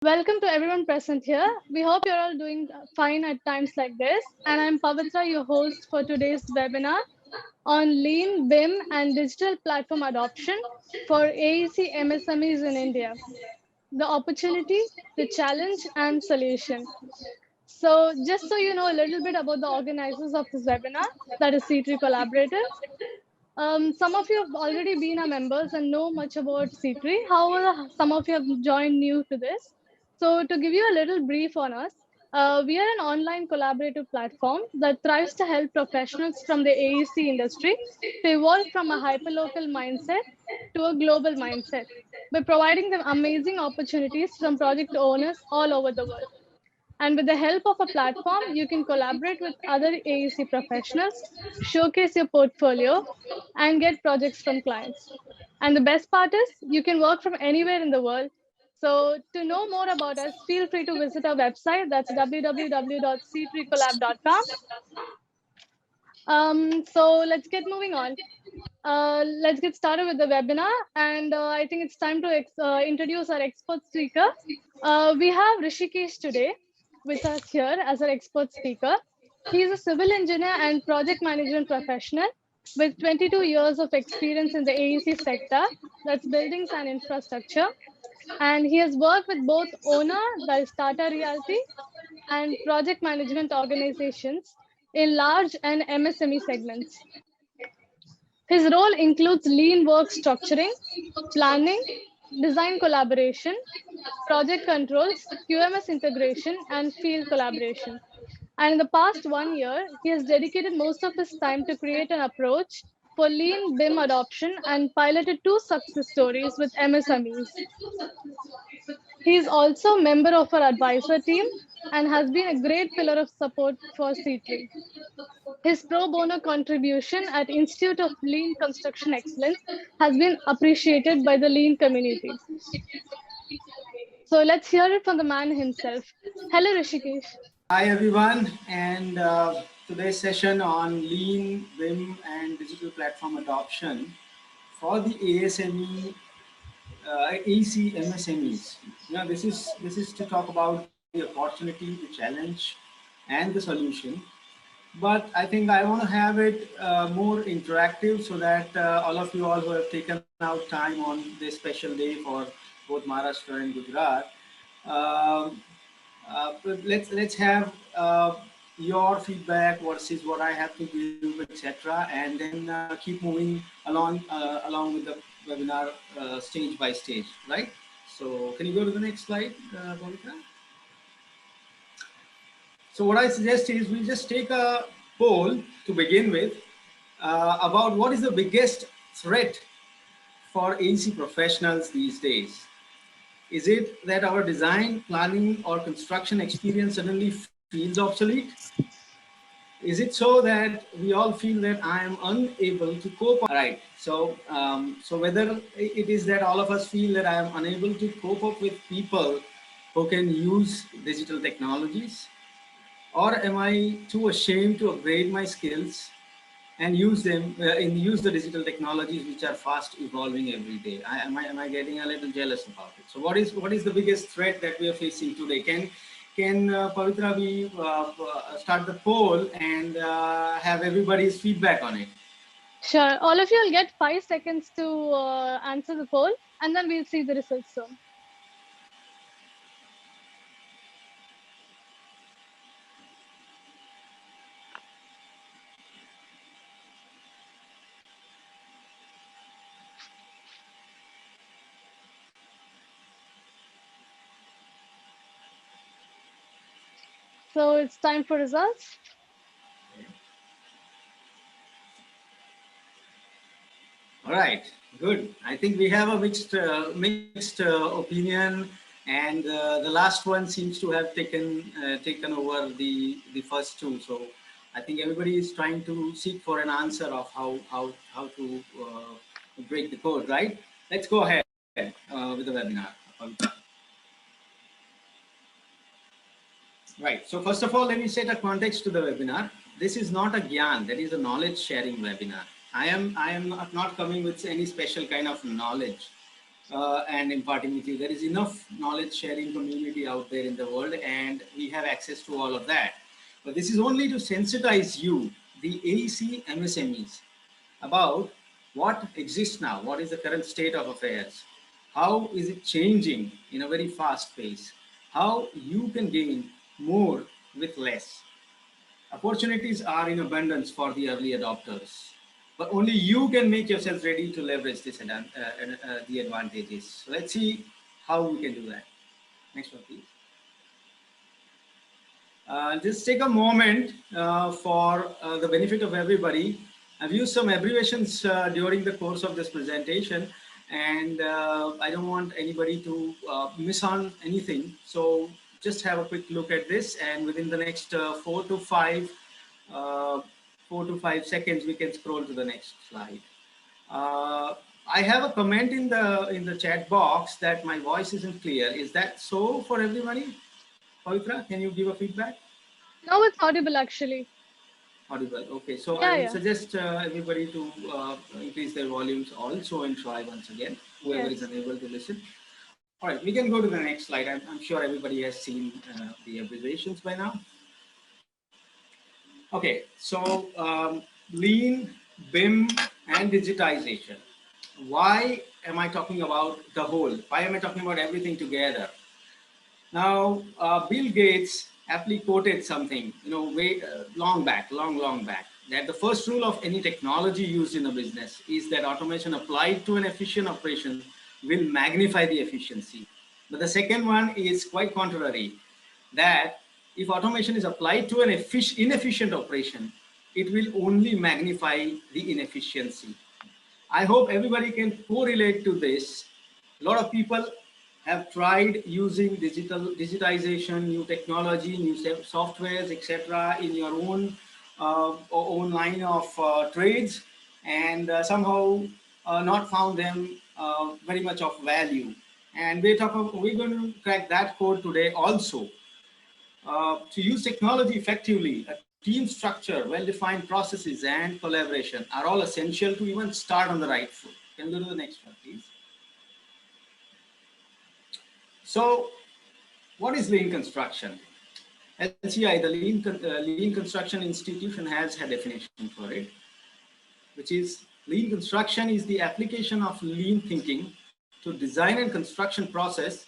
Welcome to everyone present here. We hope you're all doing fine at times like this. And I'm Pavitra, your host for today's webinar on Lean, BIM, and digital platform adoption for AEC MSMEs in India. The opportunity, the challenge, and solution. So, just so you know a little bit about the organizers of this webinar, that is C3 Collaborative. Some of you have already been our members and know much about C3. However, some of you have joined new to this. So to give you a little brief on us, we are an online collaborative platform that tries to help professionals from the AEC industry to evolve from a hyperlocal mindset to a global mindset by providing them amazing opportunities from project owners all over the world. And with the help of a platform, you can collaborate with other AEC professionals, showcase your portfolio, and get projects from clients. And the best part is you can work from anywhere in the world. So to know more about us, feel free to visit our website. That's www.c3collab.com. So let's get moving on. Let's get started with the webinar. And I think it's time to introduce our expert speaker. We have Rishikesh today with us here as our expert speaker. He is a civil engineer and project management professional with 22 years of experience in the AEC sector, that's buildings and infrastructure. And he has worked with both owner, that is Tata Realty, and project management organizations in large and MSME segments. His role includes lean work structuring, planning, design collaboration, project controls, QMS integration, and field collaboration. And in the past 1 year, he has dedicated most of his time to create an approach for lean BIM adoption and piloted two success stories with MSMEs. He is also a member of our advisor team and has been a great pillar of support for C3. His pro bono contribution at Institute of Lean Construction Excellence has been appreciated by the Lean community. So let's hear it from the man himself. Hello, Rishikesh. Hi everyone, and today's session on Lean, BIM, and digital platform adoption for the ASME, AC, MSMEs. This is to talk about the opportunity, the challenge, and the solution. But I think I want to have it more interactive so that all of you all who have taken out time on this special day for both Maharashtra and Gujarat. Um, but let's have your feedback versus what I have to give, etc., and then keep moving along with the webinar stage by stage, right? So can you go to the next slide, Bhavika? So what I suggest is we just take a poll to begin with about what is the biggest threat for AEC professionals these days. Is it that our design, planning, or construction experience suddenly feels obsolete? Is it so that we all feel that I am unable to cope? All right. So whether it is that all of us feel that I am unable to cope up with people who can use digital technologies, or am I too ashamed to upgrade my skills and use them use the digital technologies which are fast evolving every day? Am I getting a little jealous about it? So what is the biggest threat that we are facing today? Can Pavitra, we start the poll and have everybody's feedback on it? Sure. All of you will get 5 seconds to answer the poll, and then we'll see the results soon. So it's time for results. All right, good. I think we have a mixed opinion, and the last one seems to have taken over the first two. So I think everybody is trying to seek for an answer of how to break the code. Right? Let's go ahead with the webinar. Right. So first of all, let me set a context to the webinar. This is not a Gyan, that is a knowledge sharing webinar. I am not coming with any special kind of knowledge. and imparting with you. There is enough knowledge sharing community out there in the world, and we have access to all of that. But this is only to sensitize you, the AEC MSMEs, about what exists now, what is the current state of affairs, how is it changing in a very fast pace, how you can gain more with less. Opportunities are in abundance for the early adopters, but only you can make yourself ready to leverage the advantages. So let's see how we can do that. Next one, please. Just take a moment for the benefit of everybody. I've used some abbreviations during the course of this presentation, and I don't want anybody to miss on anything. So just have a quick look at this, and within the next 4 to 5 seconds, we can scroll to the next slide. I have a comment in the chat box that my voice isn't clear. Is that so for everybody? Pavitra, can you give a feedback? Now it's audible actually. Audible. Okay, so Yeah, I would yeah. suggest everybody to increase their volumes also and try once again, whoever is Yes. unable to listen. All right, we can go to the next slide. I'm sure everybody has seen the abbreviations by now. Okay, so lean, BIM, and digitization. Why am I talking about the whole? Why am I talking about everything together? Now, Bill Gates aptly quoted something, way long back, long back, that the first rule of any technology used in a business is that automation applied to an efficient operation will magnify the efficiency. But the second one is quite contrary, that if automation is applied to an inefficient operation, it will only magnify the inefficiency. I hope everybody can correlate to this. A lot of people have tried using digitization, new technology, new softwares, etc., in your own line of trades, and somehow not found them very much of value. And we're going to crack that code today also. To use technology effectively, a team structure, well-defined processes, and collaboration are all essential to even start on the right foot. Can we go to the next one, please? So, what is lean construction? LCI, the Lean Construction Institution, has a definition for it, which is lean construction is the application of lean thinking to design and construction process,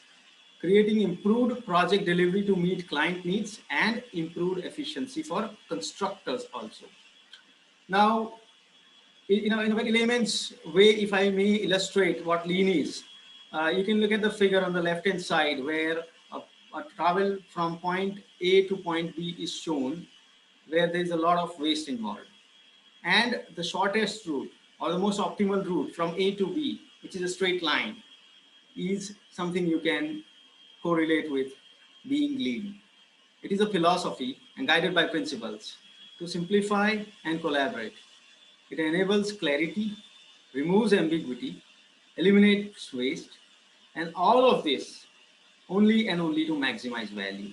creating improved project delivery to meet client needs and improved efficiency for constructors also. Now, in a very layman's way, if I may illustrate what lean is, you can look at the figure on the left-hand side where a travel from point A to point B is shown, where there is a lot of waste involved. And the shortest route or the most optimal route from A to B, which is a straight line, is something you can correlate with being lean. It is a philosophy and guided by principles to simplify and collaborate. It enables clarity, removes ambiguity, eliminates waste, and all of this only and only to maximize value.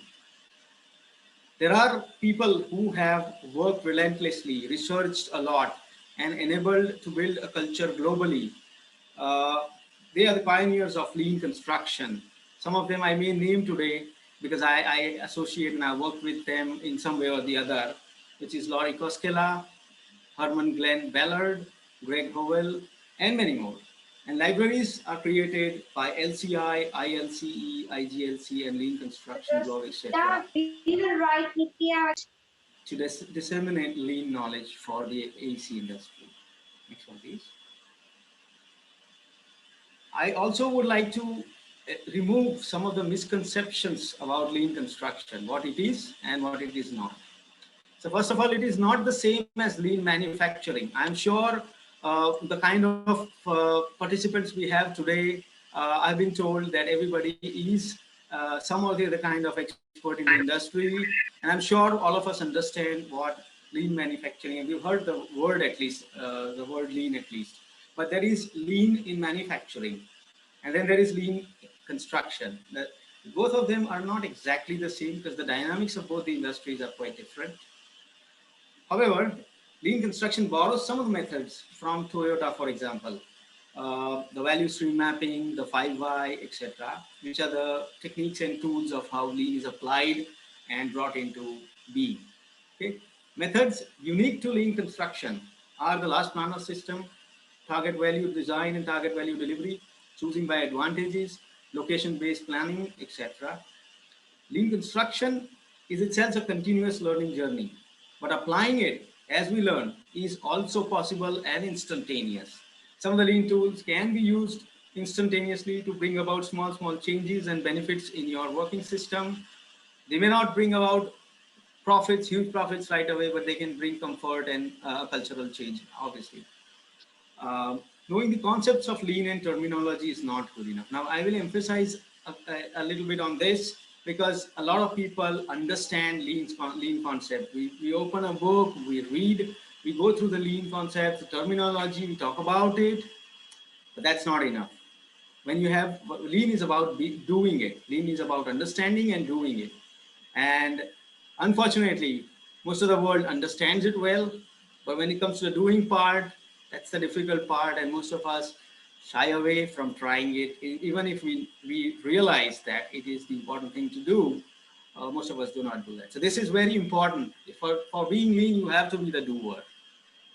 There are people who have worked relentlessly, researched a lot, and enabled to build a culture globally. They are the pioneers of lean construction. Some of them I may name today because I associate and I work with them in some way or the other, which is Laurie Koskela, Herman Glenn Ballard, Greg Howell, and many more. And libraries are created by LCI, ILCE, IGLC, and Lean Construction Blog, etc. to disseminate lean knowledge for the AC industry. Next one, please. I also would like to remove some of the misconceptions about lean construction, what it is and what it is not. So first of all, it is not the same as lean manufacturing. I'm sure the kind of participants we have today, I've been told that everybody is some or the other kind of expert in the industry. And I'm sure all of us understand what lean manufacturing, and we've heard the word at least, the word lean at least. But there is lean in manufacturing, and then there is lean construction. Both of them are not exactly the same because the dynamics of both the industries are quite different. However, lean construction borrows some of the methods from Toyota, for example. the value stream mapping, the 5Y, etc., which are the techniques and tools of how lean is applied and brought into being. Okay. Methods unique to lean construction are the last planner system, target value design and target value delivery, choosing by advantages, location-based planning, etc. Lean construction is itself a continuous learning journey, but applying it as we learn is also possible and instantaneous. Some of the lean tools can be used instantaneously to bring about small changes and benefits in your working system. They may not bring about profits, huge profits right away, but they can bring comfort and cultural change, obviously. Knowing the concepts of lean and terminology is not good enough. Now, I will emphasize a little bit on this because a lot of people understand lean concept. We open a book, we read, we go through the lean concept, the terminology, we talk about it, but that's not enough. When you have, lean is about doing it. Lean is about understanding and doing it. And unfortunately, most of the world understands it well, but when it comes to the doing part, that's the difficult part, and most of us shy away from trying it. Even if we realize that it is the important thing to do, most of us do not do that. So this is very important. For being lean, you have to be the doer.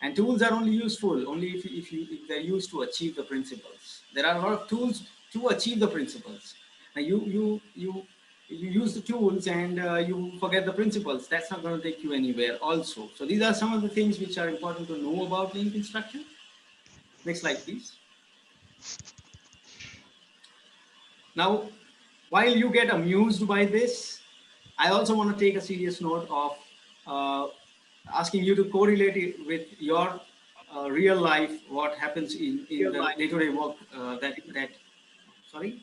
And tools are only useful only if they're used to achieve the principles. There are a lot of tools to achieve the principles. Now you use the tools and you forget the principles. That's not going to take you anywhere also. So these are some of the things which are important to know about lean construction. Next slide, please. Now, while you get amused by this, I also want to take a serious note of asking you to correlate it with your real life, what happens in the day-to-day work sorry?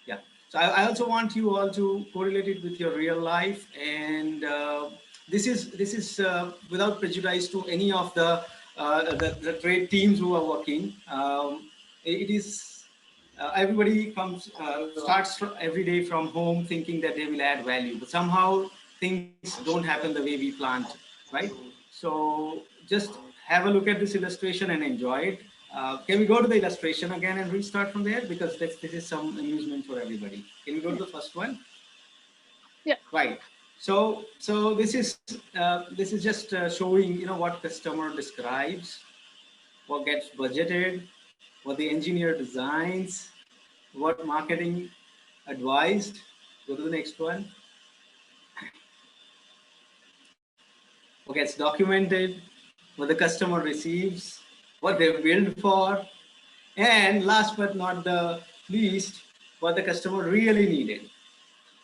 Yeah. So I also want you all to correlate it with your real life, and this is without prejudice to any of the trade teams who are working. It is everybody starts every day from home thinking that they will add value, but somehow things don't happen the way we planned, right? So just have a look at this illustration and enjoy it. Can we go to the illustration again and restart from there? Because this is some amusement for everybody. Can we go to the first one? Yeah. Right. So this is just showing what customer describes, what gets budgeted, what the engineer designs, what marketing advised. Go to the next one. What gets documented, what the customer receives, what they billed for, and last but not the least, what the customer really needed.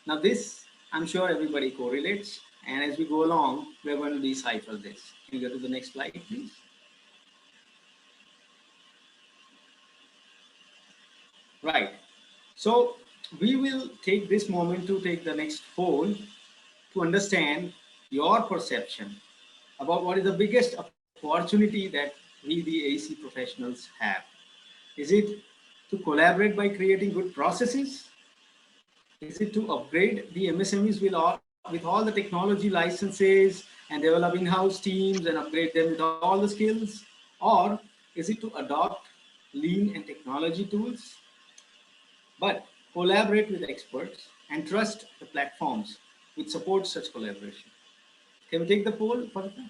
Now this, I'm sure everybody correlates, and as we go along, we're going to decipher this. Can you go to the next slide, please? Right. So we will take this moment to take the next poll to understand your perception about what is the biggest opportunity that we, the AEC professionals, have. Is it to collaborate by creating good processes? Is it to upgrade the MSMEs with all the technology licenses and develop in-house teams and upgrade them with all the skills? Or is it to adopt lean and technology tools, but collaborate with experts and trust the platforms which support such collaboration? Can we take the poll, Pavitra?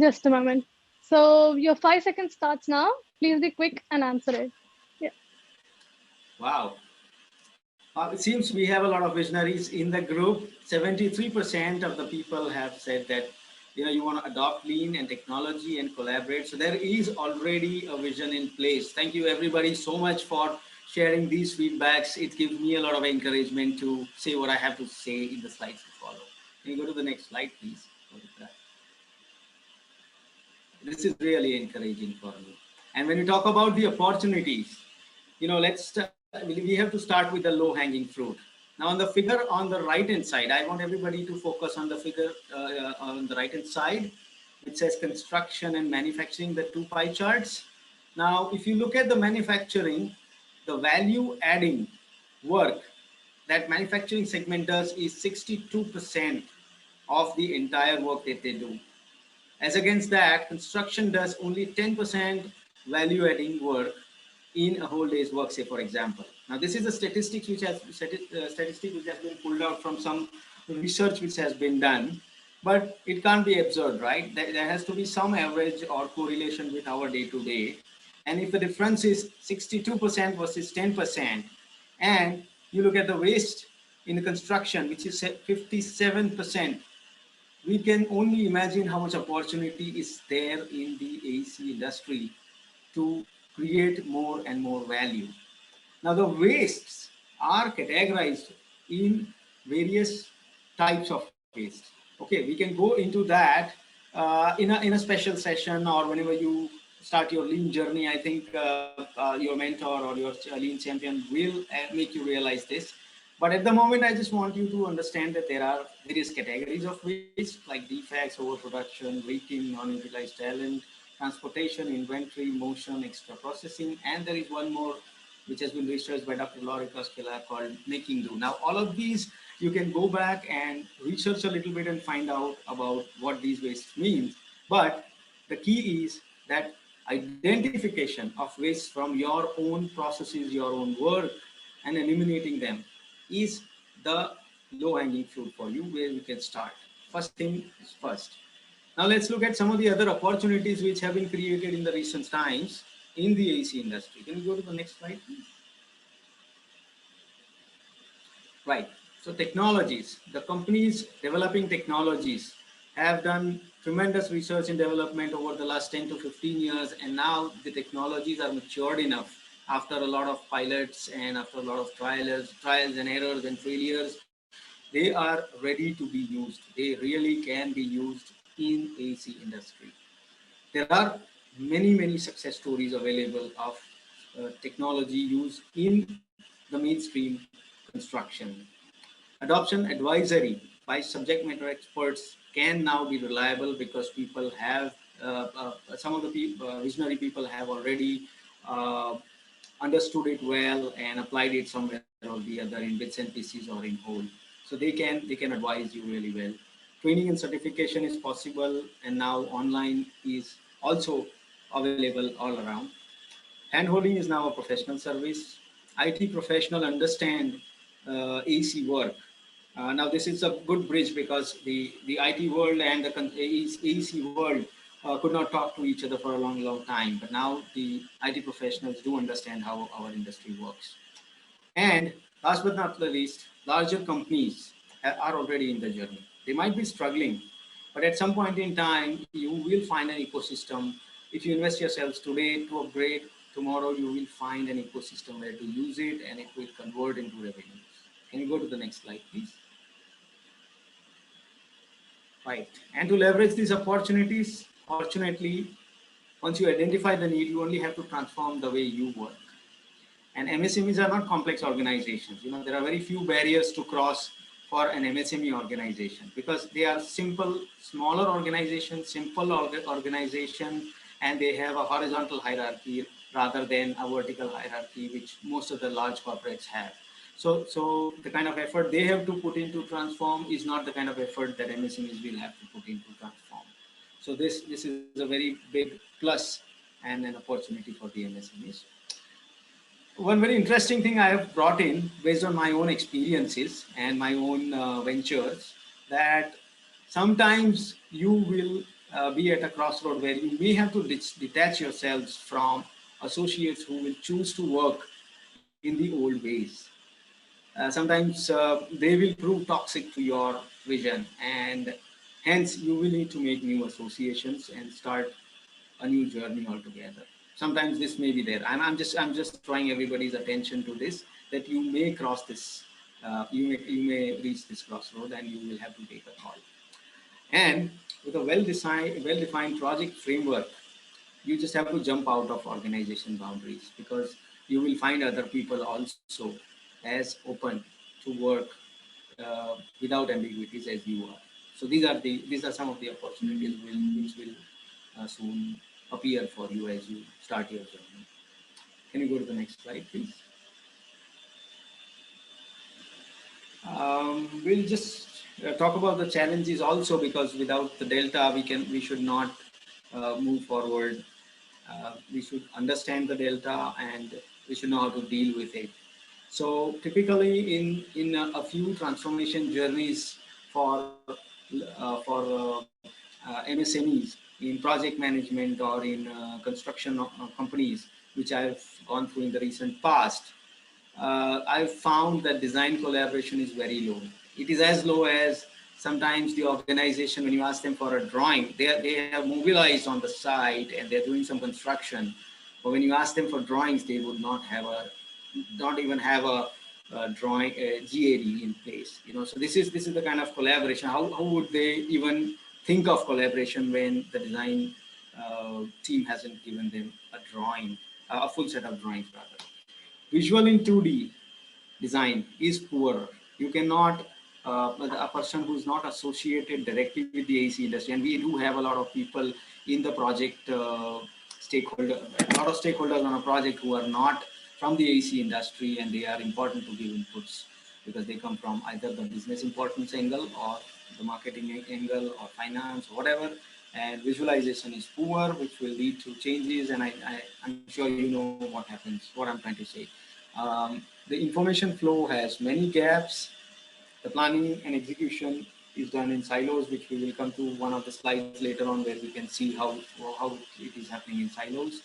Just a moment. So your 5 seconds starts now. Please be quick and answer it. Yeah. Wow. It seems we have a lot of visionaries in the group. 73% of the people have said that you want to adopt lean and technology and collaborate. So there is already a vision in place. Thank you everybody so much for sharing these feedbacks. It gives me a lot of encouragement to say what I have to say in the slides to follow. Can you go to the next slide, please? This is really encouraging for me. And when we talk about the opportunities, we have to start with the low-hanging fruit. Now on the figure on the right-hand side, I want everybody to focus on the figure on the right-hand side. It says construction and manufacturing, the two pie charts. Now, if you look at the manufacturing, the value adding work that manufacturing segment does is 62% of the entire work that they do. As against that, construction does only 10% value adding work in a whole day's work, say for example. Now this is a statistic which has been pulled out from some research which has been done, but it can't be observed, right? There has to be some average or correlation with our day to day. And if the difference is 62% versus 10%, and you look at the waste in the construction, which is 57%, we can only imagine how much opportunity is there in the AC industry to create more and more value. Now the wastes are categorized in various types of waste. Okay, we can go into that in a special session, or whenever you start your lean journey. I think your mentor or your lean champion will make you realize this. But at the moment, I just want you to understand that there are various categories of waste like defects, overproduction, leaking, non-utilized talent, transportation, inventory, motion, extra processing, and there is one more which has been researched by Dr. Laurie Koskela called Making Do. Now, all of these, you can go back and research a little bit and find out about what these wastes mean. But the key is that identification of wastes from your own processes, your own work, and eliminating them is the low-hanging fruit for you, where you can start. First thing is first. Now let's look at some of the other opportunities which have been created in the recent times in the AC industry. Can you go to the next slide, please? Right. So technologies, the companies developing technologies have done tremendous research and development over the last 10 to 15 years. And now the technologies are matured enough after a lot of pilots and after a lot of trials and errors and failures. They are ready to be used. They really can be used in AC industry. There are many success stories available of technology used in the mainstream construction. Adoption advisory by subject matter experts can now be reliable because people have, some of the visionary people have already understood it well and applied it somewhere or the other in bits and pieces or in whole. So they can advise you really well. Training and certification is possible, and now online is also available all around. Handholding is now a professional service. IT professional understand AC work. Now this is a good bridge because the IT world and the AC world could not talk to each other for a long time. But now the IT professionals do understand how our industry works. And last but not the least, larger companies are already in the journey. They might be struggling, but at some point in time, you will find an ecosystem. If you invest yourselves today to upgrade, tomorrow you will find an ecosystem where to use it and it will convert into revenues. Can you go to the next slide, please? Right. And to leverage these opportunities, fortunately, once you identify the need, you only have to transform the way you work. And MSMEs are not complex organizations. You know, there are very few barriers to cross for an MSME organization because they are simple, smaller organizations, simple organization, and they have a horizontal hierarchy rather than a vertical hierarchy, which most of the large corporates have. So the kind of effort they have to put into transform is not the kind of effort that MSMEs will have to put into transform. So this is a very big plus and an opportunity for the MSMEs. One very interesting thing I have brought in based on my own experiences and my own ventures, that sometimes you will be at a crossroad where you may have to detach yourselves from associates who will choose to work in the old ways. Sometimes they will prove toxic to your vision, and hence you will need to make new associations and start a new journey altogether. Sometimes this may be there. I'm just drawing everybody's attention to this, that you may cross this, you may reach this crossroad, and you will have to take a call. And with a well-defined project framework, you just have to jump out of organization boundaries, because you will find other people also as open to work without ambiguities as you are. So these are some of the opportunities which will soon appear for you as you start your journey. Can you go to the next slide, please? We'll just talk about the challenges also, because without the delta, we should not move forward. We should understand the delta and we should know how to deal with it. So typically in a few transformation journeys for MSMEs in project management or in construction companies, which I've gone through in the recent past, I've found that design collaboration is very low. It is as low as sometimes the organization, when you ask them for a drawing, they have mobilized on the site and they're doing some construction. But when you ask them for drawings, they would not even have a drawing, a GAD in place. So this is the kind of collaboration. How would they even think of collaboration when the design team hasn't given them a drawing, a full set of drawings rather. Visual in 2D design is poor. You cannot, a person who's not associated directly with the AC industry, and we do have a lot of people in the project stakeholder, a lot of stakeholders on a project who are not from the AC industry, and they are important to give inputs because they come from either the business importance angle or the marketing angle or finance or whatever. And visualization is poor, which will lead to changes. And I'm sure you know what happens, what I'm trying to say. The information flow has many gaps. The planning and execution is done in silos, which we will come to one of the slides later on where we can see how it is happening in silos.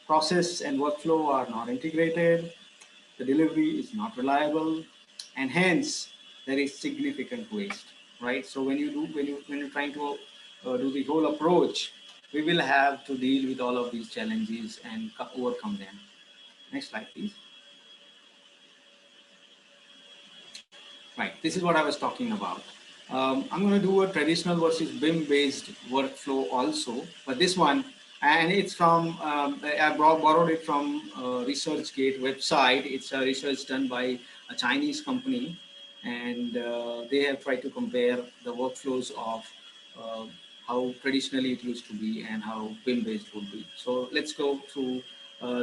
Process and workflow are not integrated. The delivery is not reliable, and hence there is significant waste, right? So when you're trying to do the whole approach, we will have to deal with all of these challenges and overcome them. Next slide, please. Right, this is what I was talking about. I'm going to do a traditional versus BIM-based workflow also, but this one, and it's from, I borrowed it from ResearchGate website. It's a research done by a Chinese company, and they have tried to compare the workflows of how traditionally it used to be and how BIM-based would be. So let's go through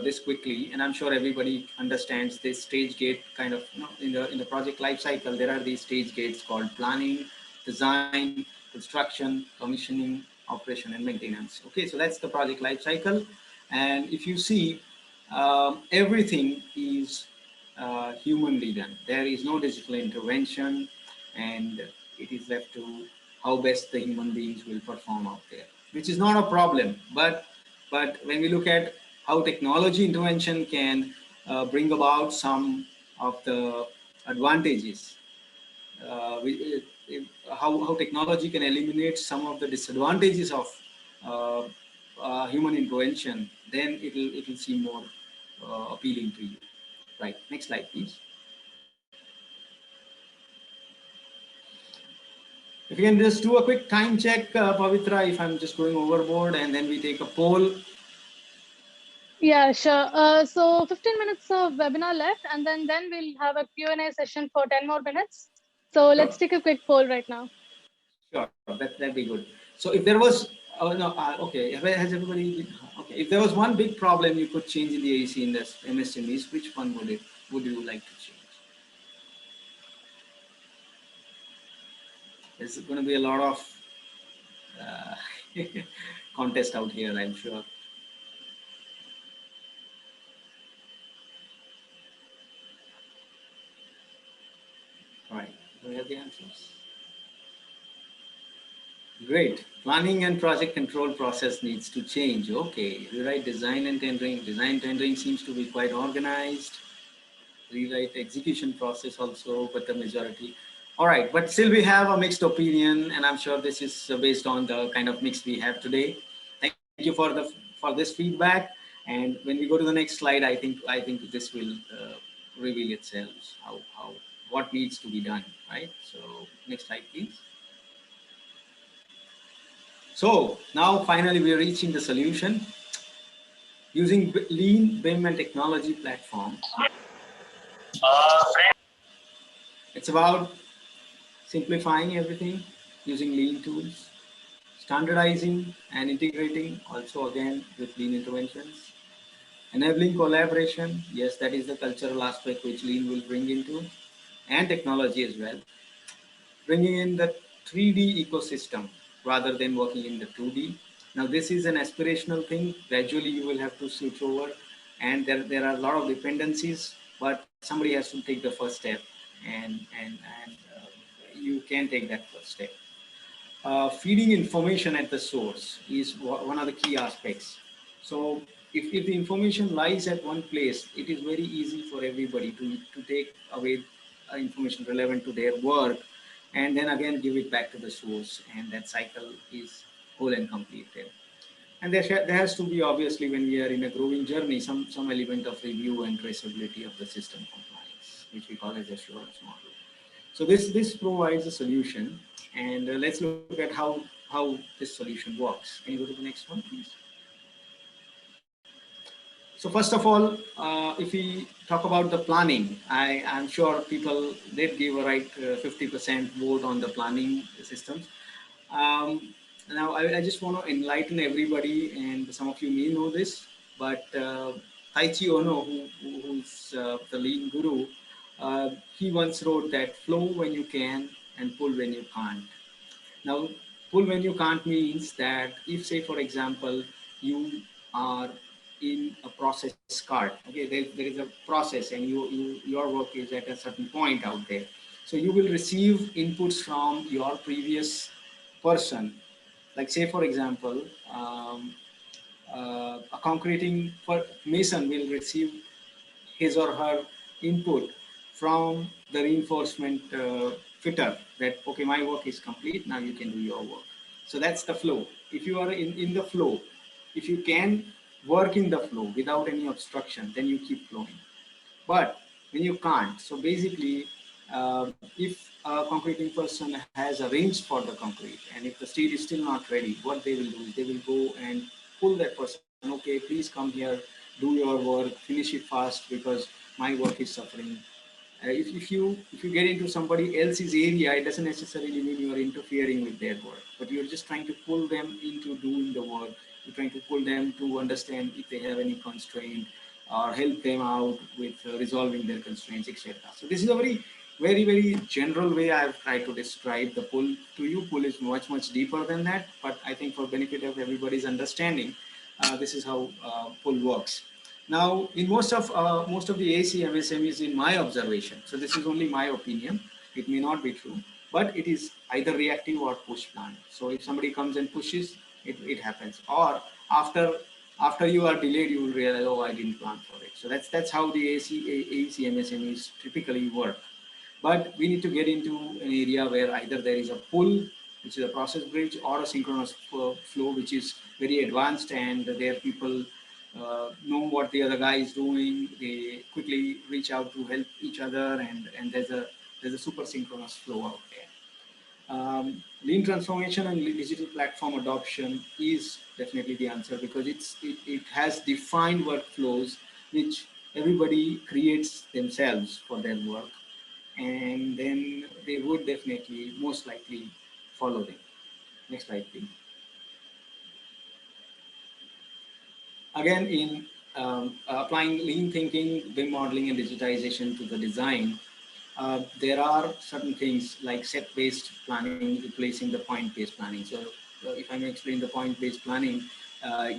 this quickly, and I'm sure everybody understands this stage gate kind of, in the project life cycle. There are these stage gates called planning, design, construction, commissioning, operation, and maintenance. Okay, so that's the project life cycle. And if you see, everything is humanly done. There is no digital intervention, and it is left to how best the human beings will perform out there, which is not a problem. But when we look at how technology intervention can bring about some of the advantages, how technology can eliminate some of the disadvantages of human intervention, then it will seem more appealing to you. Right, next slide, please. If you can just do a quick time check, Pavitra, if I'm just going overboard, and then we take a poll. Yeah, sure. So 15 minutes of webinar left, and then we'll have a Q&A session for 10 more minutes. So let's take a quick poll right now. Sure, that'd be good. So if there was, okay, has everybody, okay, if there was one big problem you could change in the AC industry, MSMEs, which one would you like to change? There's going to be a lot of contest out here, I'm sure. All right, do we have the answers? Great. Planning and project control process needs to change. Okay. Rewrite design and tendering. Design tendering seems to be quite organized. Rewrite execution process also, but the majority. All right. But still we have a mixed opinion, and I'm sure this is based on the kind of mix we have today. Thank you for this feedback. And when we go to the next slide, I think this will reveal itself what needs to be done, right? So next slide, please. So now finally we are reaching the solution using Lean, BIM, and technology platform. It's about simplifying everything using Lean tools, standardizing and integrating also again with Lean interventions, enabling collaboration. Yes, that is the cultural aspect which Lean will bring into, and technology as well. Bringing in the 3D ecosystem rather than working in the 2D, Now, this is an aspirational thing. Gradually, you will have to switch over, and there are a lot of dependencies, but somebody has to take the first step, and you can take that first step. Feeding information at the source is one of the key aspects. So if the information lies at one place, it is very easy for everybody to take away information relevant to their work and then again give it back to the source. And that cycle is whole and complete there. And there has to be, obviously, when we are in a growing journey, some element of review and traceability of the system compliance, which we call as assurance model. So this provides a solution, and let's look at how this solution works. Can you go to the next one, please? So first of all, if we talk about the planning, I'm sure people did give a right 50% vote on the planning systems. Now I just want to enlighten everybody, and some of you may know this, but Taichi Ono, who's the lean guru, he once wrote that flow when you can and pull when you can't. Now, pull when you can't means that if, say, for example, you are in a process cart, okay, there is a process and your work is at a certain point out there. So you will receive inputs from your previous person. Like, say, for example, a concreting mason will receive his or her input from the reinforcement fitter that, okay, my work is complete, now you can do your work. So that's the flow. If you are in the flow, if you can work in the flow without any obstruction, then you keep flowing. But when you can't, so basically, if a concreting person has arranged for the concrete, and if the steel is still not ready, what they will do is they will go and pull that person. Okay, please come here, do your work, finish it fast because my work is suffering. If you get into somebody else's area, it doesn't necessarily mean you are interfering with their work, but you're just trying to pull them into doing the work. You're trying to pull them to understand if they have any constraint, or help them out with resolving their constraints, etc. So this is a very general way I've tried to describe the pull to you. Pull is much deeper than that, but I think for benefit of everybody's understanding, this is how pull works. Now, in most of the AC MSMEs, in my observation, so this is only my opinion, it may not be true, but it is either reactive or push plan. So if somebody comes and pushes, it happens. Or after you are delayed, you will realize, oh, I didn't plan for it. So that's how the AC MSMEs typically work. But we need to get into an area where either there is a pull, which is a process bridge, or a synchronous flow, which is very advanced, and there people know what the other guy is doing. They quickly reach out to help each other, and there's a super synchronous flow out there. Lean transformation and digital platform adoption is definitely the answer, because it has defined workflows which everybody creates themselves for their work, and then they would definitely most likely follow them. Next slide, please. Again, in applying lean thinking, BIM modeling, and digitization to the design, there are certain things like set-based planning replacing the point-based planning. So if I may explain the point-based planning,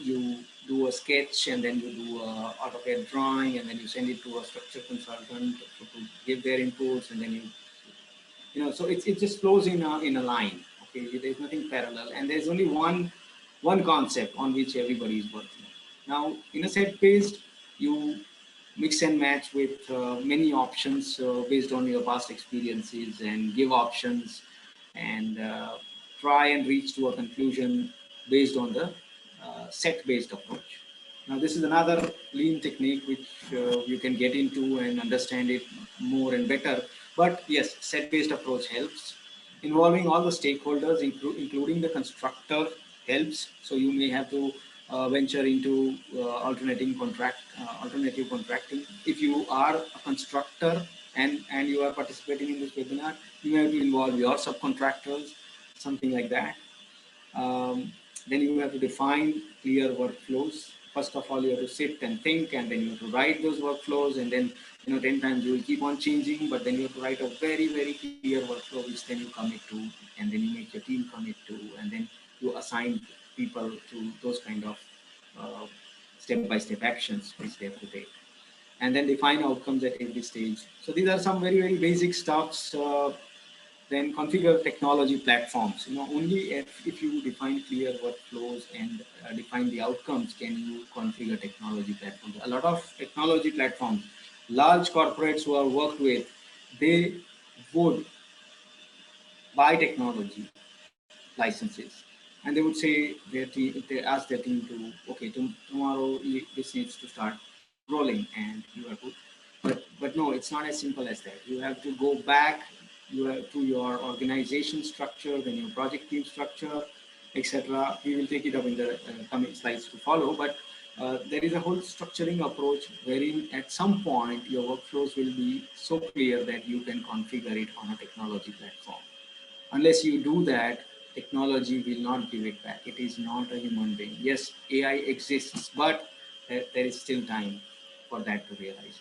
you do a sketch, and then you do a AutoCAD drawing, and then you send it to a structure consultant to give their inputs, and then so it just flows in a line. Okay, there's nothing parallel, and there's only one concept on which everybody is working. Now, in a set-based, you mix and match with many options based on your past experiences, and give options, and try and reach to a conclusion based on the set-based approach. Now, this is another lean technique which you can get into and understand it more and better. But yes, set-based approach helps. Involving all the stakeholders, including the constructor, helps. So you may have to venture into alternative contracting. If you are a constructor and you are participating in this webinar, you have to involve your subcontractors, something like that. Then you have to define clear workflows. First of all, you have to sit and think, and then you have to write those workflows, and then 10 times you will keep on changing, but then you have to write a very clear workflow, which then you commit to, and then you make your team commit to, and then you assign people to those kind of step-by-step actions which they have to take, and then define outcomes at every stage. So these are some very, very basic stuffs. Then configure technology platforms. Only if you define clear workflows and define the outcomes can you configure technology platforms. A lot of technology platforms, large corporates who are worked with, they would buy technology licenses, and they would say their team, they ask their team to, okay, tomorrow this needs to start rolling, and you have to, but no, it's not as simple as that. You have to go back, you have to your organization structure, then your project team structure, etc. We will take it up in the coming slides to follow, but there is a whole structuring approach wherein at some point your workflows will be so clear that you can configure it on a technology platform. Unless you do that, technology will not give it back. It is not a human being. Yes, AI exists, but there is still time for that to realize.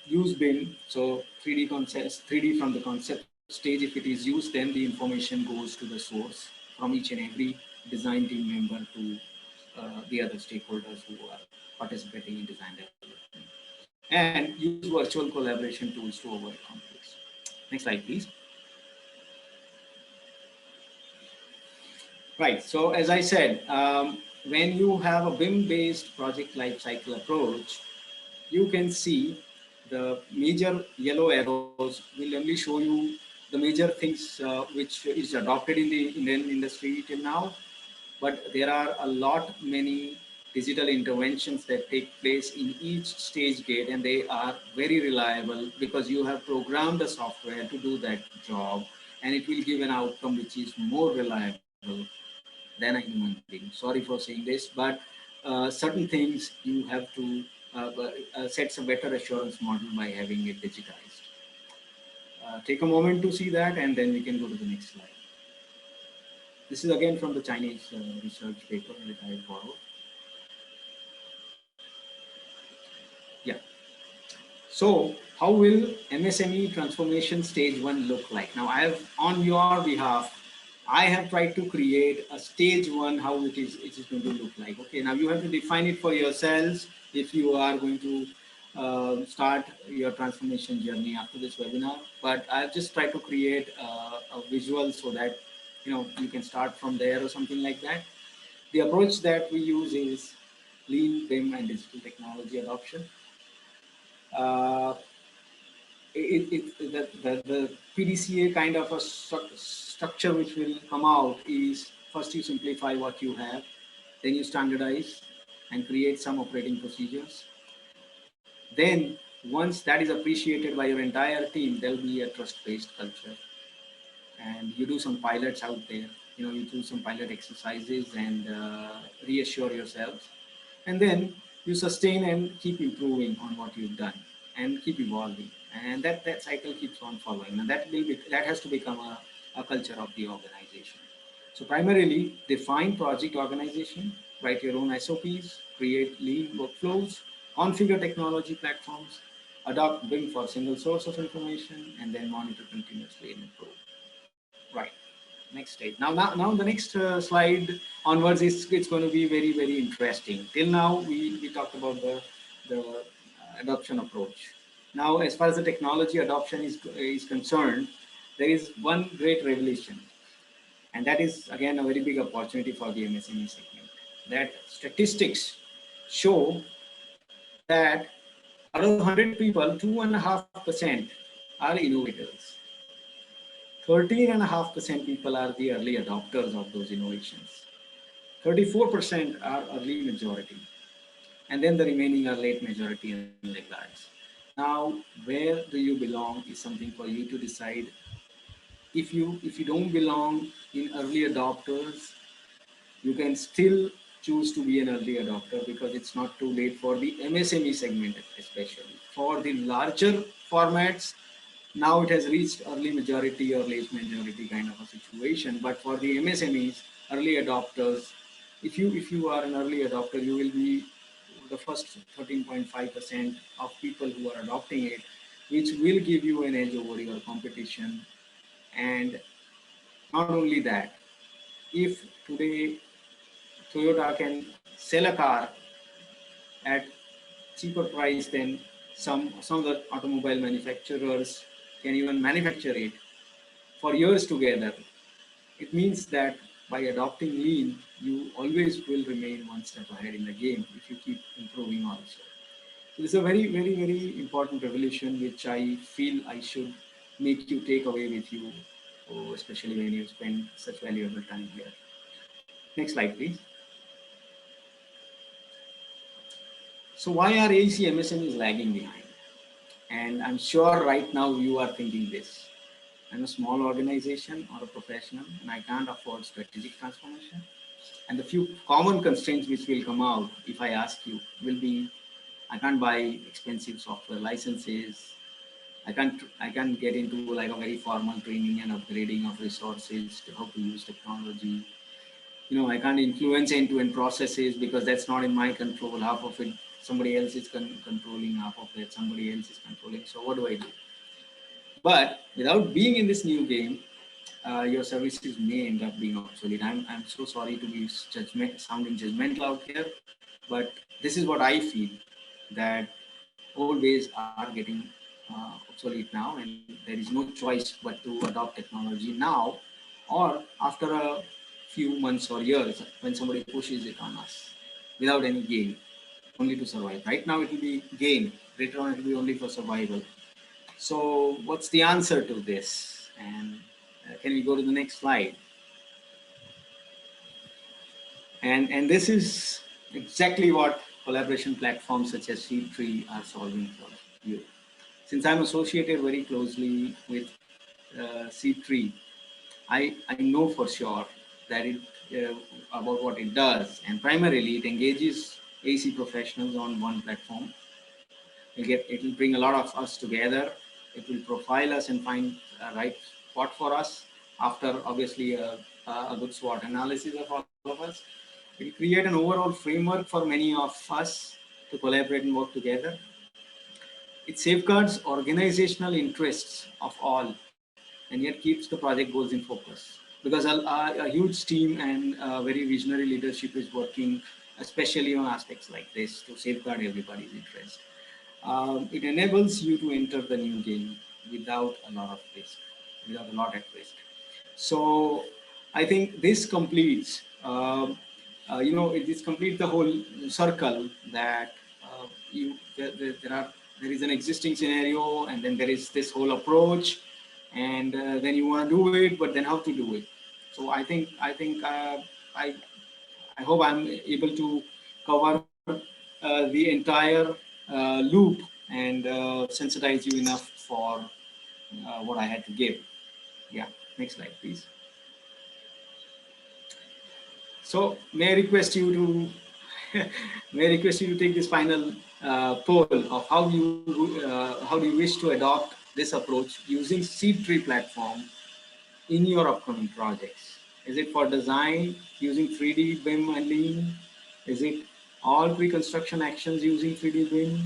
Use BIM, so 3D concepts, 3D from the concept stage. If it is used, then the information goes to the source from each and every design team member to the other stakeholders who are participating in design development. And use virtual collaboration tools to avoid conflicts. Next slide, please. Right. So as I said, when you have a BIM-based project lifecycle approach, you can see the major yellow arrows will only show you the major things which is adopted in the Indian industry till now. But there are a lot many digital interventions that take place in each stage gate, and they are very reliable because you have programmed the software to do that job, and it will give an outcome which is more reliable than a human being. Sorry for saying this, but certain things you have to set a better assurance model by having it digitized. Take a moment to see that, and then we can go to the next slide. This is again from the Chinese research paper that I borrowed. Yeah. So how will MSME transformation stage 1 look like? Now I have, on your behalf, I have tried to create a stage 1, how it is going to look like. Okay, now you have to define it for yourselves if you are going to start your transformation journey after this webinar. But I've just tried to create a visual so that you can start from there or something like that. The approach that we use is lean, BIM, and digital technology adoption. Uh, the PDCA kind of a structure which will come out is, first you simplify what you have, then you standardize and create some operating procedures. Then once that is appreciated by your entire team, there'll be a trust-based culture. And you do some pilots out there, you do some pilot exercises and reassure yourselves. And then you sustain and keep improving on what you've done and keep evolving. And that cycle keeps on following. And that has to become a culture of the organization. So primarily define project organization, write your own SOPs, create lean workflows, configure technology platforms, adopt BIM for single source of information, and then monitor continuously and improve. Right. Next stage. Now the next slide onwards it's going to be very, very interesting. Till now we talked about the adoption approach. Now, as far as the technology adoption is concerned, there is one great revelation, and that is again a very big opportunity for the MSME segment. That statistics show that out of 100 people, 2.5% are innovators. 13.5% people are the early adopters of those innovations. 34% are early majority. And then the remaining are late majority and laggards. Now, where do you belong is something for you to decide. If you don't belong in early adopters, you can still choose to be an early adopter because it's not too late for the MSME segment, especially. For the larger formats, now it has reached early majority or late majority kind of a situation. But for the MSMEs, early adopters, if you are an early adopter, you will be the first 13.5% of people who are adopting it, which will give you an edge over your competition. And not only that, if today Toyota can sell a car at cheaper price than some of the automobile manufacturers can even manufacture it for years together. It means that by adopting lean, you always will remain one step ahead in the game if you keep improving also. So this is a very, very, very important revolution which I feel I should make you take away with you, oh, especially when you spend such valuable time here. Next slide, please. So why are AEC MSMEs lagging behind? And I'm sure right now you are thinking this. I'm a small organization or a professional and I can't afford strategic transformation. And the few common constraints which will come out if I ask you will be, I can't buy expensive software licenses. I can't get into like a very formal training and upgrading of resources to how to use technology. I can't influence end-to-end processes because that's not in my control. Half of it, somebody else is controlling, half of it, somebody else is controlling. So what do I do? But without being in this new game, your services may end up being obsolete. I'm so sorry to be sounding judgmental out here, but this is what I feel, that old ways are getting obsolete now, and there is no choice but to adopt technology now or after a few months or years when somebody pushes it on us without any gain, only to survive. Right now it will be gain, later on it will be only for survival. So what's the answer to this? And can we go to the next slide? And this is exactly what collaboration platforms such as SeedTree are solving for you. Since I'm associated very closely with SeedTree, I know for sure that about what it does, and primarily it engages AC professionals on one platform. It will bring a lot of us together. It will profile us and find a right spot for us after obviously a good SWOT analysis of all of us. It will create an overall framework for many of us to collaborate and work together. It safeguards organizational interests of all and yet keeps the project goals in focus, because a huge team and very visionary leadership is working especially on aspects like this to safeguard everybody's interest. It enables you to enter the new game without a lot of risk, without a lot at risk. So I think this completes, it completes the whole circle that there is an existing scenario, and then there is this whole approach, and then you want to do it, but then how to do it. So I I hope I'm able to cover the entire loop and sensitize you enough for what I had to give. Yeah, next slide, please. So may I request you to may I request you to take this final poll of how do you wish to adopt this approach using SeedTree platform in your upcoming projects? Is it for design using 3D BIM and Lean? Is it all pre-construction actions using 3D BIM?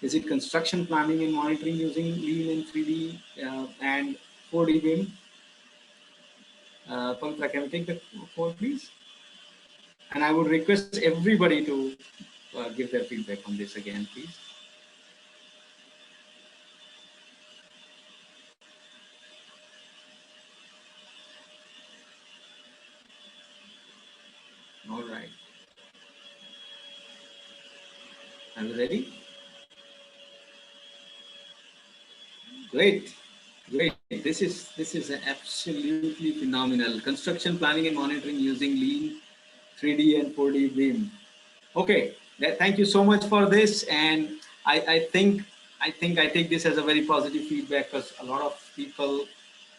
Is it construction planning and monitoring using Lean and 3D and 4D BIM? Pavitra, can we take the poll, please? And I would request everybody to give their feedback on this again, please. All right. Are you ready? Great. Great. This is absolutely phenomenal. Construction planning and monitoring using Lean, 3D and 4D BIM. Okay. Thank you so much for this. And I think I take this as a very positive feedback, because a lot of people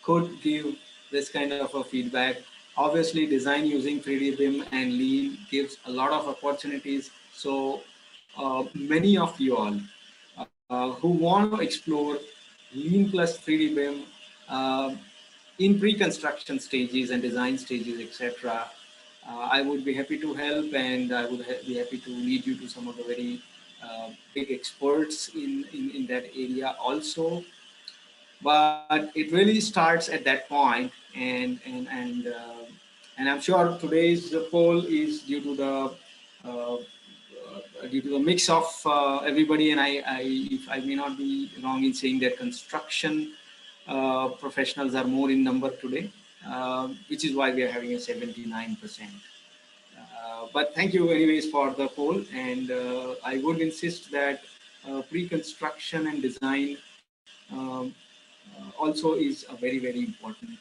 could give this kind of a feedback. Obviously, design using 3D BIM and Lean gives a lot of opportunities. So many of you all who want to explore Lean plus 3D BIM in pre-construction stages and design stages, etc., I would be happy to help, and I would be happy to lead you to some of the very big experts in that area also. But it really starts at that point, and And I'm sure today's poll is uh, due to the mix of everybody. And if I may not be wrong in saying that construction professionals are more in number today, which is why we are having a 79%. But thank you anyways for the poll, and I would insist that pre-construction and design also is a very important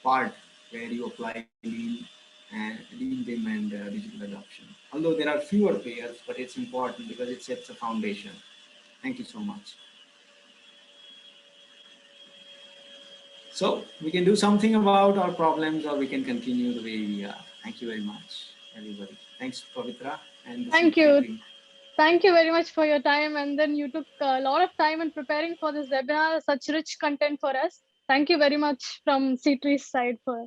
part where you apply lean BIM and digital adoption. Although there are fewer payers, but it's important because it sets a foundation. Thank you so much. So we can do something about our problems, or we can continue the way we are. Thank you very much, everybody. Thanks, Pavitra and the Thank C3 you. team. Thank you very much for your time. And then you took a lot of time in preparing for this webinar, such rich content for us. Thank you very much from C3's side for.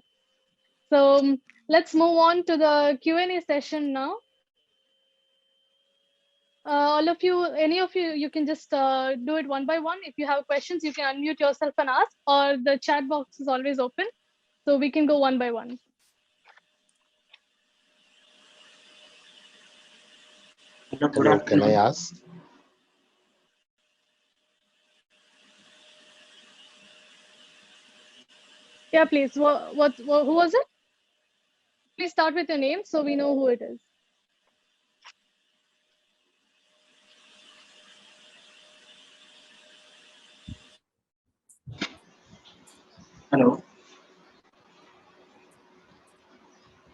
So let's move on to the Q&A session now. All of you, any of you, you can just do it one by one. If you have questions, you can unmute yourself and ask, or the chat box is always open. So we can go one by one. Hello, can I ask? Yeah, please. Who was it? Please start with your name so we know who it is. Hello.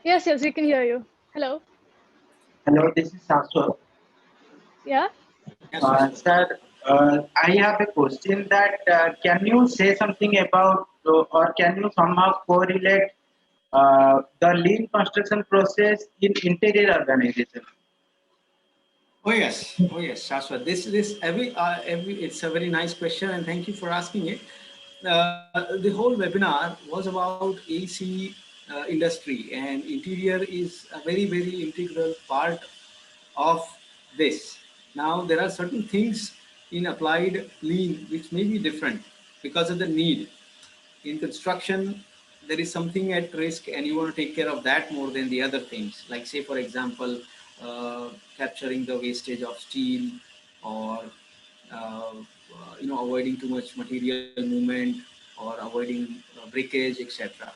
Yes, we can hear you. Hello. Hello, this is Saswat. Yeah. Sir, I have a question that can you say something about or can you somehow correlate the lean construction process in interior organization? Oh yes, Shashwat. This every it's a very nice question, and thank you for asking it. The whole webinar was about AC industry, and interior is a very integral part of this. Now there are certain things in applied lean which may be different because of the need. In construction, there is something at risk, and you want to take care of that more than the other things. Like, say, for example, capturing the wastage of steel, or avoiding too much material movement, or avoiding breakage, etc.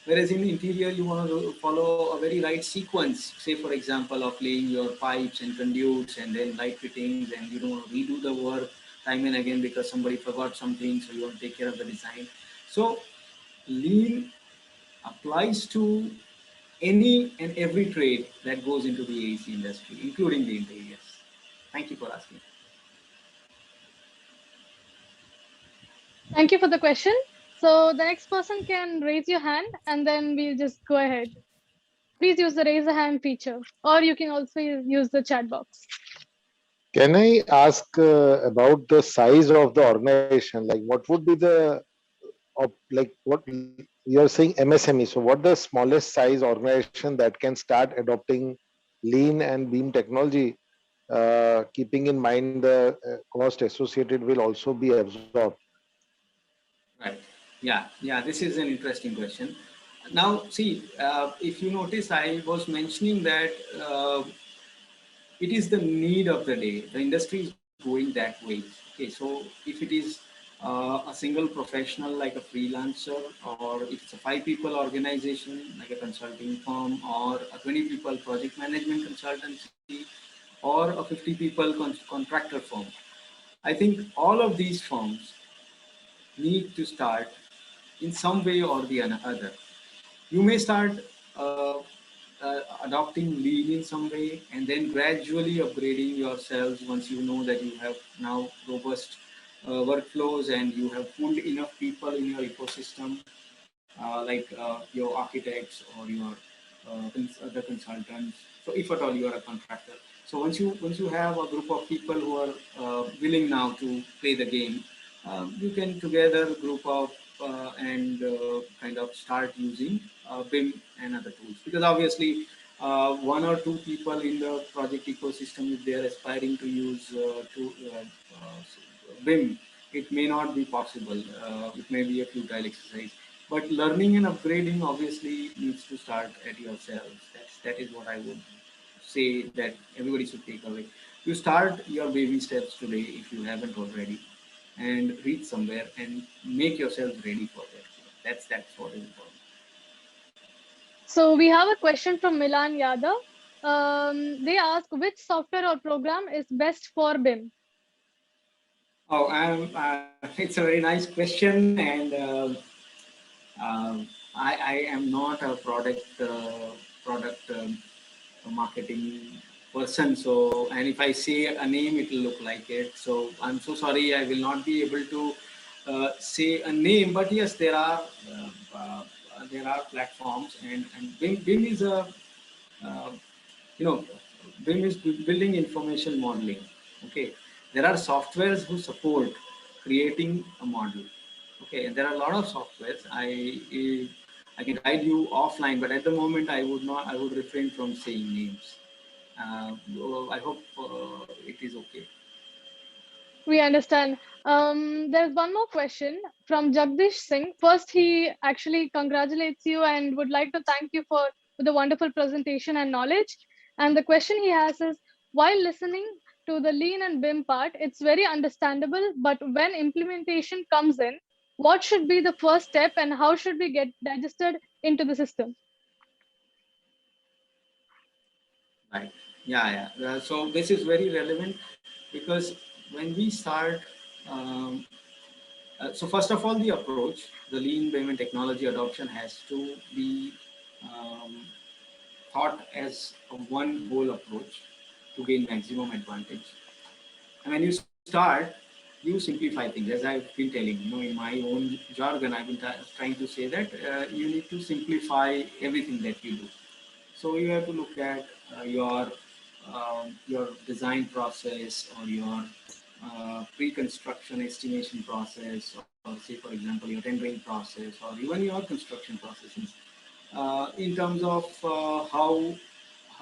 Whereas in interior, you want to follow a very right sequence. Say, for example, of laying your pipes and conduits, and then light fittings, and you don't want to redo the work time and again because somebody forgot something. So you want to take care of the design. So lean applies to any and every trade that goes into the AC industry, including the interiors. Thank you for asking. Thank you for the question. So the next person can raise your hand, and then we'll just go ahead. Please use the raise a hand feature, or you can also use the chat box. Can I ask about the size of the organization? Like, what would be the what you're saying MSME? So, what the smallest size organization that can start adopting lean and beam technology, keeping in mind the cost associated will also be absorbed? Right. Yeah. This is an interesting question. Now, see, if you notice, I was mentioning that it is the need of the day. The industry is going that way. Okay, so if it is a single professional like a freelancer, or if it's a 5 people organization like a consulting firm, or a 20 people project management consultancy, or a 50 people contractor firm, I think all of these firms need to start in some way or the other. You may start adopting lean in some way, and then gradually upgrading yourselves once you know that you have now robust workflows, and you have pulled enough people in your ecosystem, like your architects or your other consultants. So if at all you are a contractor, so once you have a group of people who are willing now to play the game, you can together group up and kind of start using BIM and other tools. Because obviously, 1 or 2 people in the project ecosystem, if they are aspiring to use BIM, it may not be possible. It may be a futile exercise. But learning and upgrading obviously needs to start at yourselves. That is what I would say that everybody should take away. You start your baby steps today if you haven't already, and reach somewhere and make yourself ready for that. That's what is important. So we have a question from Milan Yadav. They ask which software or program is best for BIM. Oh, it's a very nice question, and I am not a product marketing person. So, and if I say a name, it will look like it. So, I'm so sorry, I will not be able to say a name. But yes, there are platforms, and BIM is a uh, you know, BIM is building information modeling. Okay, there are softwares who support creating a model. Okay, and there are a lot of softwares. I can guide you offline, but at the moment I would not. I would refrain from saying names. I hope it is okay. We understand. There's one more question from Jagdish Singh. First, he actually congratulates you and would like to thank you for the wonderful presentation and knowledge. And the question he has is, while listening to the lean and BIM part, it's very understandable, but when implementation comes in, what should be the first step and how should we get digested into the system? Right. Yeah, yeah. So this is very relevant because when we start, um, so first of all, the approach, the lean payment technology adoption has to be um, thought as a one whole approach to gain maximum advantage. And when you start, you simplify things. As I've been telling, in my own jargon, I've been trying to say that you need to simplify everything that you do. So you have to look at your design process or your pre-construction estimation process, or say for example your tendering process, or even your construction processes. In terms of how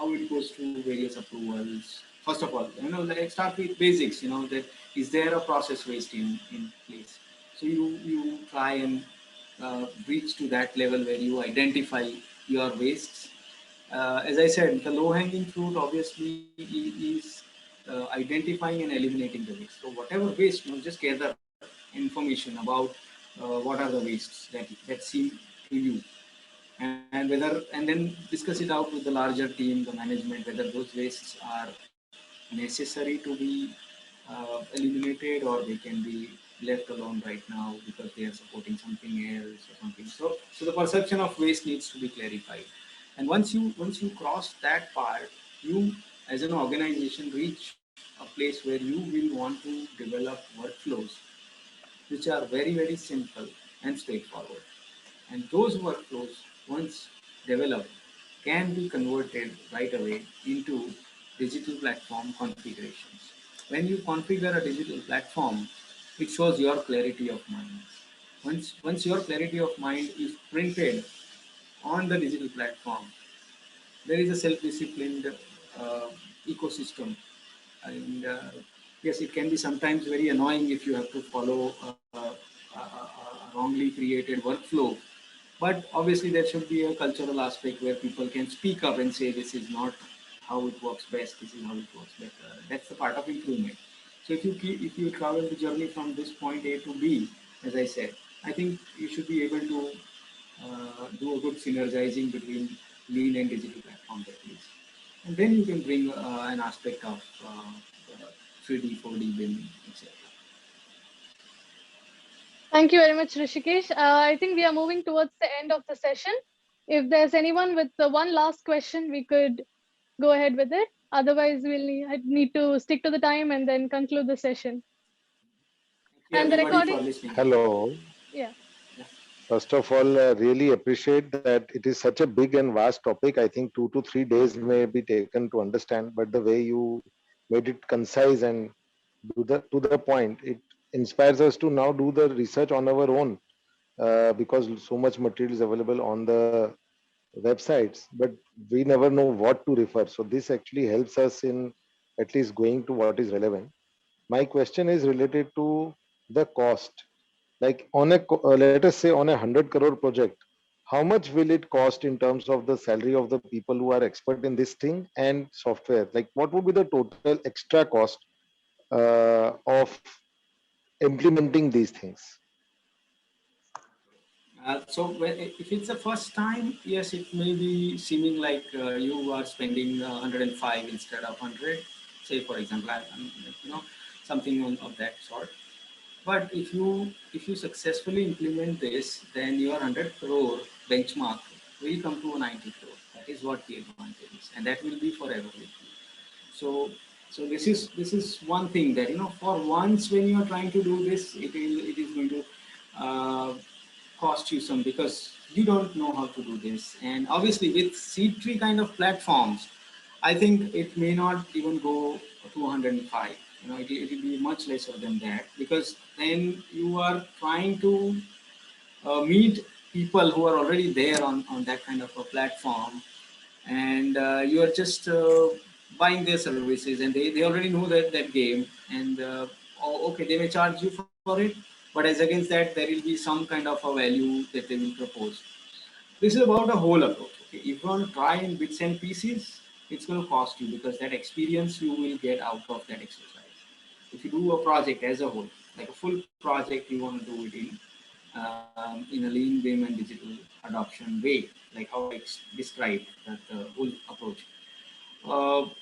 it goes through various approvals. First of all, let's start with basics. That is there a process waste in place. So you try and reach to that level where you identify your wastes. As I said, the low-hanging fruit obviously is identifying and eliminating the waste. So whatever waste, just gather information about what are the wastes that seem to you, and then discuss it out with the larger team, the management, whether those wastes are necessary to be eliminated or they can be left alone right now because they are supporting something else or something. So the perception of waste needs to be clarified. And once you cross that part, you as an organization reach a place where you will want to develop workflows which are very, very simple and straightforward. And those workflows, once developed, can be converted right away into digital platform configurations. When you configure a digital platform, it shows your clarity of mind. Once your clarity of mind is printed on the digital platform, there is a self-disciplined uh, ecosystem. And yes, it can be sometimes very annoying if you have to follow a wrongly created workflow. But obviously, there should be a cultural aspect where people can speak up and say, this is not how it works best, this is how it works better. That's the part of improvement. So if you travel the journey from this point A to B, as I said, I think you should be able to do a good synergizing between lean and digital platforms at least. And then you can bring an aspect of 3D, 4D BIM, etc. Thank you very much, Rishikesh. I think we are moving towards the end of the session. If there's anyone with one last question, we could go ahead with it. Otherwise, we'll need to stick to the time and then conclude the session. Thank And you the everybody for recording, listening. Hello. yeah. First of all, really appreciate that it is such a big and vast topic. I think 2 to 3 days may be taken to understand, but the way you made it concise and to the point, it inspires us to now do the research on our own because so much material is available on the websites, but we never know what to refer. So this actually helps us in at least going to what is relevant. My question is related to the cost. Like on a, let us say on a 100 crore project, how much will it cost in terms of the salary of the people who are expert in this thing and software? Like what would be the total extra cost of implementing these things? If it's the first time, yes, it may be seeming like you are spending 105 instead of 100. Say, for example, you know, something of that sort. But if you successfully implement this, then your 100 crore benchmark will come to a 90 crore. That is what the advantage is, and that will be forever with you. So, so this is one thing that for once when you are trying to do this, it is going to uh, cost you some because you don't know how to do this. And obviously, with seed tree kind of platforms, I think it may not even go to 105. It will be much lesser than that because then you are trying to meet people who are already there on that kind of a platform, and you are just buying their services, and they already know that game, and okay, they may charge you for it, but as against that, there will be some kind of a value that they will propose. This is about a whole approach. Okay, if you want to try in bits and pieces, it's going to cost you because that experience you will get out of that exercise. If you do a project as a whole, like a full project, you want to do it in a lean BIM and digital adoption way, like how I described the whole approach.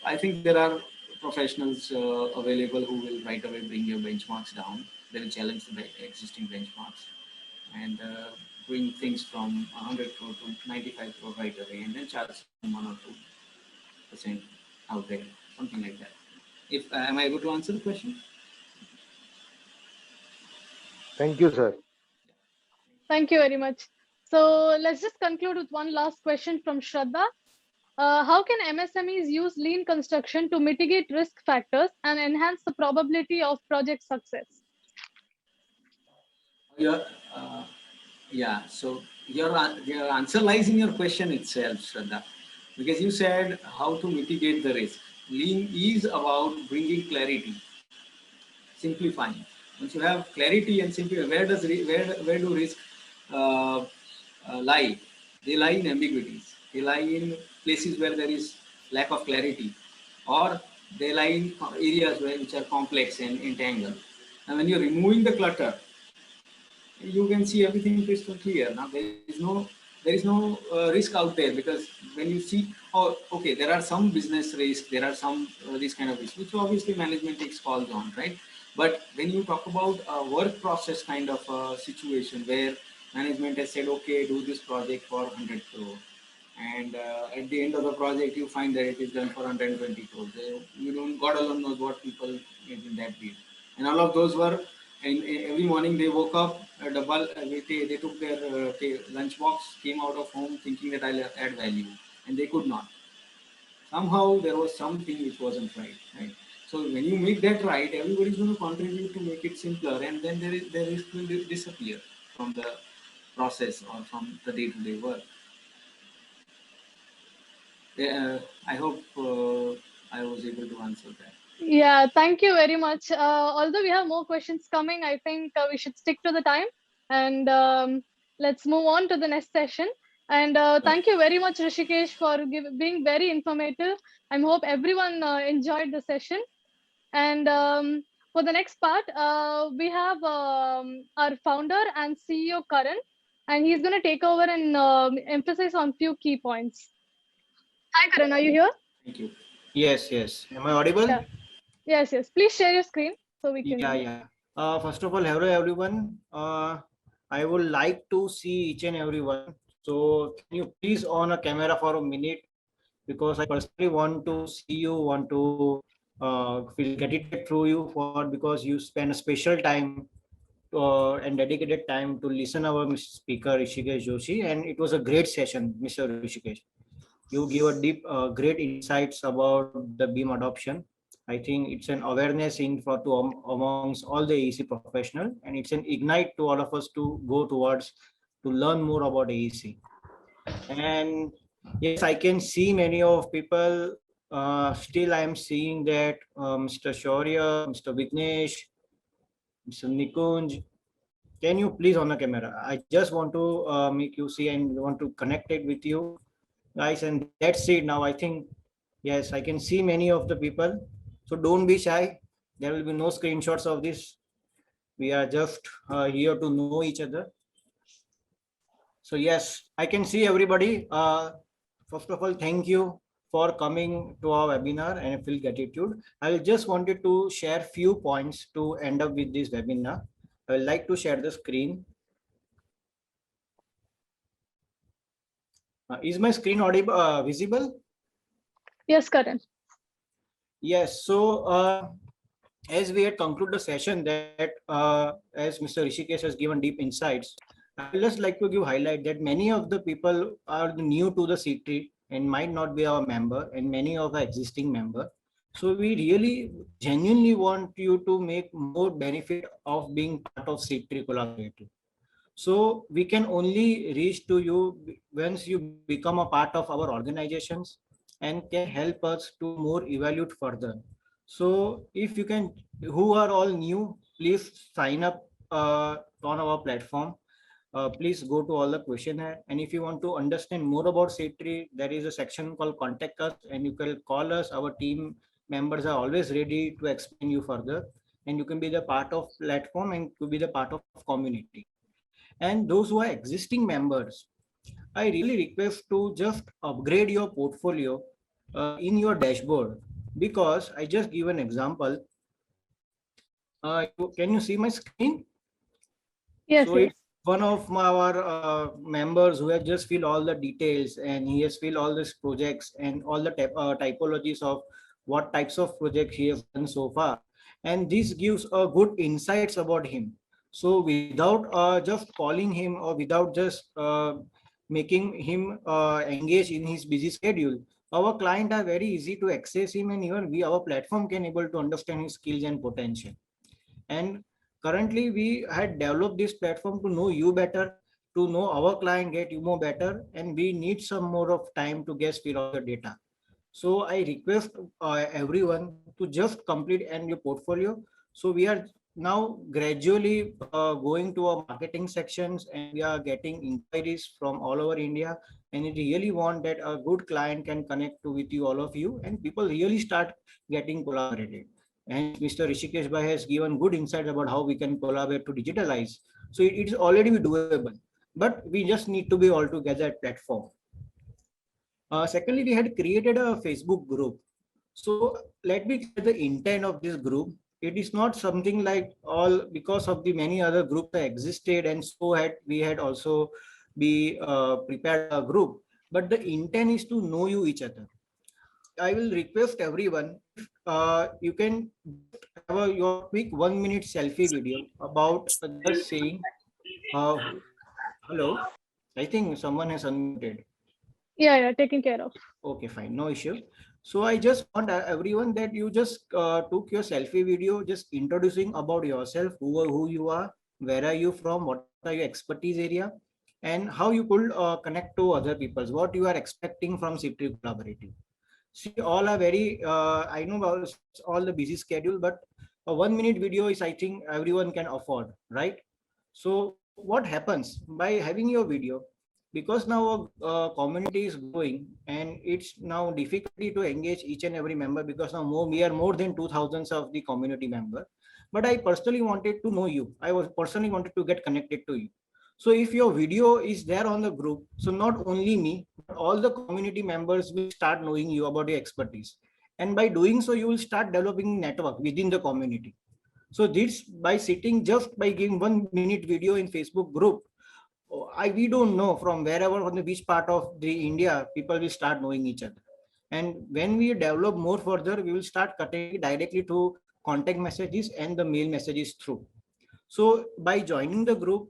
I think there are professionals available who will right away bring your benchmarks down. They will challenge the existing benchmarks and bring things from 100 crore to 95 crore right away, and then charge some 1 or 2% out there, something like that. If am I able to answer the question? Thank you, sir. Thank you very much. So let's just conclude with one last question from Shraddha. How can MSMEs use lean construction to mitigate risk factors and enhance the probability of project success? Yeah, yeah. So your answer lies in your question itself, Shraddha, because you said how to mitigate the risk. Lean is about bringing clarity, simplifying. Once you have clarity and simplify, where do risk uh, lie? They lie in ambiguities. They lie in places where there is lack of clarity, or they lie in areas which are complex and entangled. And when you're removing the clutter, you can see everything crystal clear. Now there is no risk out there because when you see, oh, okay, there are some business risk, there are some this kind of risk, which obviously management takes calls on, right? But when you talk about a work process kind of a situation where management has said, okay, do this project for 100 crore, and at the end of the project you find that it is done for 120 crores. You don't, God alone knows what people made in that deal. And all of those were, and every morning they woke up, they took their lunch box, came out of home thinking that I'll add value, and they could not. Somehow there was something which wasn't right, right? So when you make that right, everybody's going to contribute to make it simpler, and then there is will disappear from the process or from the day-to-day work. Yeah, I hope I was able to answer that. Yeah, thank you very much. Although we have more questions coming, I think we should stick to the time and let's move on to the next session. And thank you very much, Rishikesh, for being very informative. I hope everyone enjoyed the session. And for the next part, we have our founder and CEO, Karan, and he's going to take over and emphasize on few key points. Hi, Karan, are you here? Thank you. Yes, yes. Am I audible? Yeah. Yes, yes. Please share your screen so we can. Yeah. First of all, hello everyone. I would like to see each and everyone. So can you please on a camera for a minute? Because I personally want to see you, want to feel get it through you for because you spend a special time and dedicated time to listen our Mr. Speaker Rishikesh Joshi, and it was a great session, Mr. Rishikesh. You give a deep, great insights about the BIM adoption. I think it's an awareness in for to amongst all the AEC professional, and it's an ignite to all of us to go towards to learn more about AEC. And yes, I can see many of people. Still, I am seeing that Mr. Shaurya, Mr. Vignesh, Mr. Nikunj, Can you please on the camera? I just want to make you see and want to connect it with you guys. And that's it now. I think, yes, I can see many of the people. So don't be shy. There will be no screenshots of this. We are just here to know each other. So yes, I can see everybody. First of all, thank you for coming to our webinar and I feel gratitude. I just wanted to share few points to end up with this webinar. I would like to share the screen. Is my screen audible, visible? Yes, Karan. Yes. So as we had concluded the session that as Mr. Rishikesh has given deep insights, I would just like to give highlight that many of the people are new to the CTRI and might not be our member and many of our existing member. So we really genuinely want you to make more benefit of being part of CTRI Collaborative. So we can only reach to you once you become a part of our organizations and can help us to more evaluate further. So if you can, who are all new, please sign up on our platform. Please go to all the questionnaire. And if you want to understand more about CTRI, there is a section called Contact Us and you can call us. Our team members are always ready to explain you further. And you can be the part of platform and to be the part of community. And those who are existing members, I really request to just upgrade your portfolio in your dashboard, because I just give an example. Can you see my screen? Yes, So yes. it's one of our members who has just filled all the details and he has filled all these projects and all the typologies of what types of projects he has done so far. And this gives a good insights about him. So without just calling him or without just making him engage in his busy schedule, our client are very easy to access him and even our platform can able to understand his skills and potential. And currently we had developed this platform to know you better, to know our client get you more better, and we need some more of time to get fill of the data. So I request everyone to just complete and your portfolio. So we are now gradually going to our marketing sections and we are getting inquiries from all over India, and we really want that a good client can connect to with you, all of you, and people really start getting collaborated. And Mr. Rishikesh Bhai has given good insight about how we can collaborate to digitalize. So it is already doable, but we just need to be all together at platform. Secondly, we had created a Facebook group. So let me clear the intent of this group. It is not something like all because of the many other groups that existed, and so we had also be prepared a group. But the intent is to know you each other. I will request everyone, you can have your quick 1 minute selfie video about just saying, hello, I think someone has unmuted. Yeah, taken care of. Okay, fine, no issue. So I just want everyone that you just took your selfie video, just introducing about yourself, who you are, where are you from, what are your expertise area, and how you could connect to other people, what you are expecting from CTRI Collaborative. See, all are very, I know about all the busy schedule, but a 1 minute video is, I think everyone can afford, right? So what happens by having your video, because now community is growing and it's now difficulty to engage each and every member, because now we are more than 2000 of the community member. But I personally wanted to know you. I was personally wanted to get connected to you. So if your video is there on the group, so not only me, but all the community members will start knowing you about your expertise. And by doing so, you will start developing network within the community. So this, by sitting just by giving 1 minute video in Facebook group, we don't know from wherever, on the which part of the India, people will start knowing each other. And when we develop more further, we will start cutting directly to contact messages and the mail messages through. So by joining the group,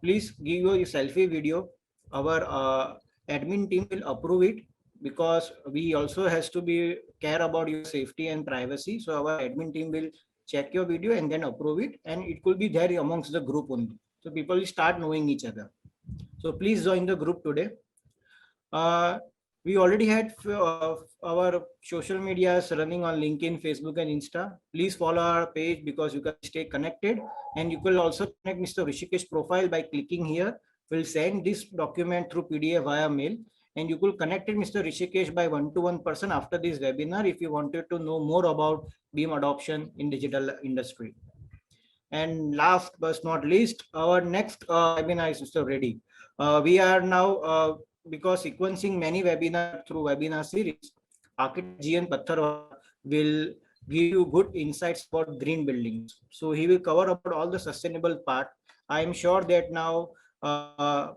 please give your selfie video. Our admin team will approve it, because we also has to be care about your safety and privacy. So our admin team will check your video and then approve it, and it could be there amongst the group only. So people will start knowing each other. So please join the group today. We already had our social medias running on LinkedIn, Facebook, and Insta. Please follow our page because you can stay connected, and you will also connect Mr. Rishikesh profile by clicking here. We'll send this document through PDF via mail, and you could connect it Mr. Rishikesh by one-to-one person after this webinar if you wanted to know more about BEAM adoption in digital industry. And last but not least, our next webinar is Mr. Reddy. We are now, because sequencing many webinars through webinar series, Architect GN Patharwala will give you good insights about green buildings. So he will cover about all the sustainable part. I am sure that now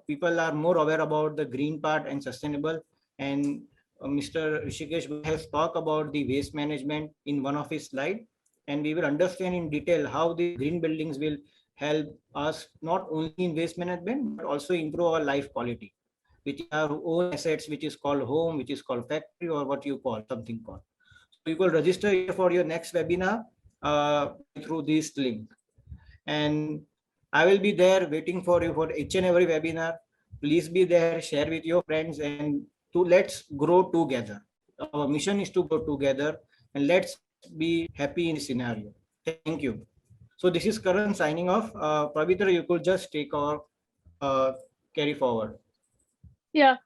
people are more aware about the green part and sustainable. And Mr. Rishikesh has talked about the waste management in one of his slides, and we will understand in detail how the green buildings will help us not only in waste management, but also improve our life quality, which are our own assets, which is called home, which is called factory, or what you call something called. So you will register here for your next webinar through this link. And I will be there waiting for you for each and every webinar. Please be there, share with your friends, and let's grow together. Our mission is to grow together, and let's be happy in this scenario. Thank you. So this is Karan signing off. Pavitra, you could just take or carry forward. Yeah.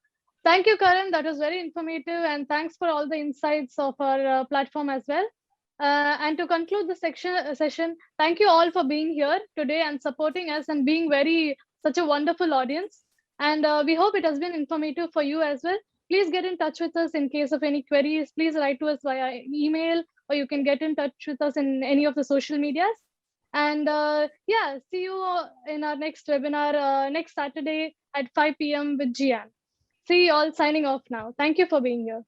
Thank you, Karan. That was very informative. And thanks for all the insights of our platform as well. And to conclude the session, thank you all for being here today and supporting us and being such a wonderful audience. And we hope it has been informative for you as well. Please get in touch with us in case of any queries. Please write to us via email, or you can get in touch with us in any of the social medias. And yeah, see you in our next webinar next Saturday at 5 p.m. with Gian. See you all, signing off now. Thank you for being here.